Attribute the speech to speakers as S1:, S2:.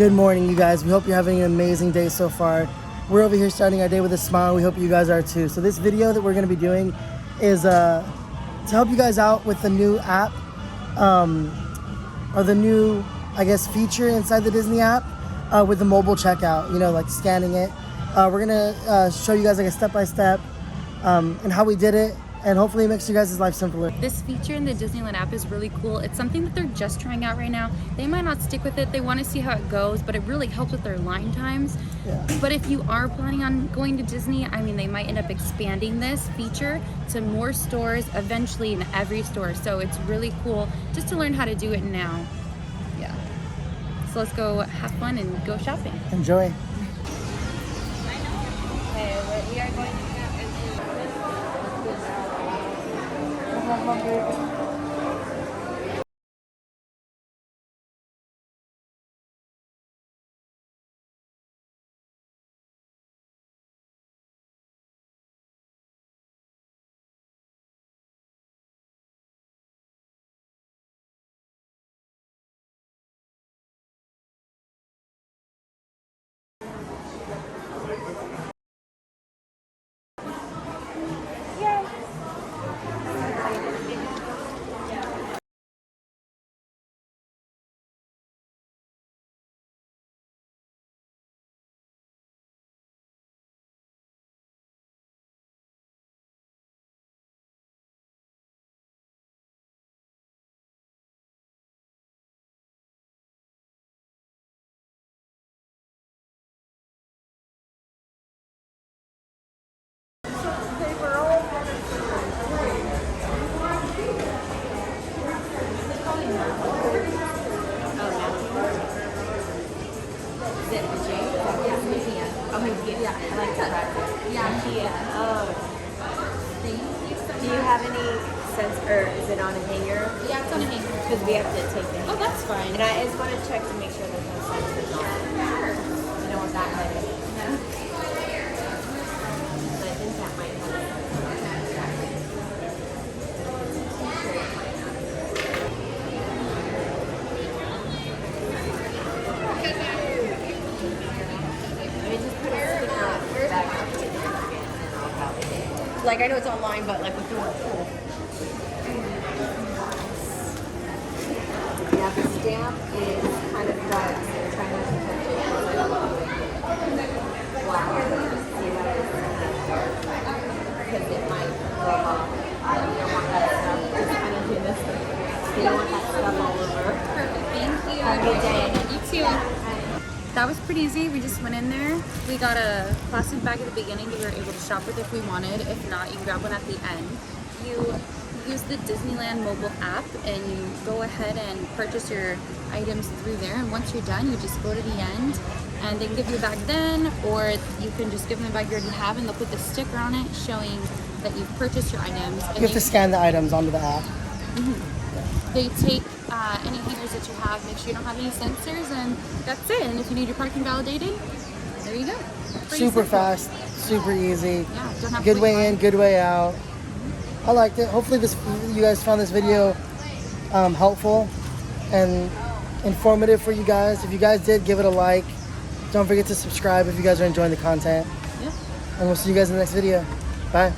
S1: Good morning, you guys. We hope you're having an amazing day so far. We're over here starting our day with a smile. We hope you guys are too. So this video that we're going to be doing is to help you guys out with the new app, or the new, I guess, feature inside the Disney app with the mobile checkout, you know, like scanning it. We're going to show you guys like a step-by-step and how we did it. And hopefully it makes you guys' life simpler.
S2: This feature in the Disneyland app is really cool. It's something that they're just trying out right now. They might not stick with it. They want to see how it goes, but it really helps with their line times.
S1: Yeah.
S2: But if you are planning on going to Disney, I mean, they might end up expanding this feature to more stores, eventually in every store. So it's really cool just to learn how to do it now. Yeah. So let's go have fun and go shopping.
S1: Enjoy.
S2: Okay, what we are going to do
S3: Do you have any sense, or is it on a hanger?
S2: Yeah, it's on a hanger.
S3: Because we have to take the hanger.
S2: Oh, that's fine.
S3: And I just want to check to make sure there's no sensors on it.
S2: Sure.
S3: You don't want that heavy. But I think that might help. Let me just put a sticker on the back of it. Like, I know it's online, but like with the word cool. Yeah, the stamp is kind of dark, so we're trying not to touch it. Wow. See that it's dark. Because it might rub off. You don't want that stuff. Just kind of do this. You don't want that stuff all over.
S2: Perfect, thank you.
S3: Have a good day.
S2: You too. That was pretty easy. We just went in there. We got a plastic bag at the beginning that we were able to shop with if we wanted. If not, you can grab one at the end. You use the Disneyland mobile app and you go ahead and purchase your items through there. And once you're done, you just go to the end and they can give you a bag then, or you can just give them a bag you already have and they'll put the sticker on it showing that you've purchased your items. And
S1: You have to scan the items onto the app.
S2: they take any hangers that you have, make sure you don't have any sensors, and that's it. And if you need your parking validated, there you go. Pretty
S1: Super
S2: simple.
S1: fast, super easy.
S2: Yeah, don't have
S1: Good
S2: to
S1: way in, good way out. I liked it. Hopefully you guys found this video helpful and informative for you guys. If you guys did, give it a like. Don't forget to subscribe if you guys are enjoying the content.
S2: Yeah.
S1: And we'll see you guys in the next video. Bye.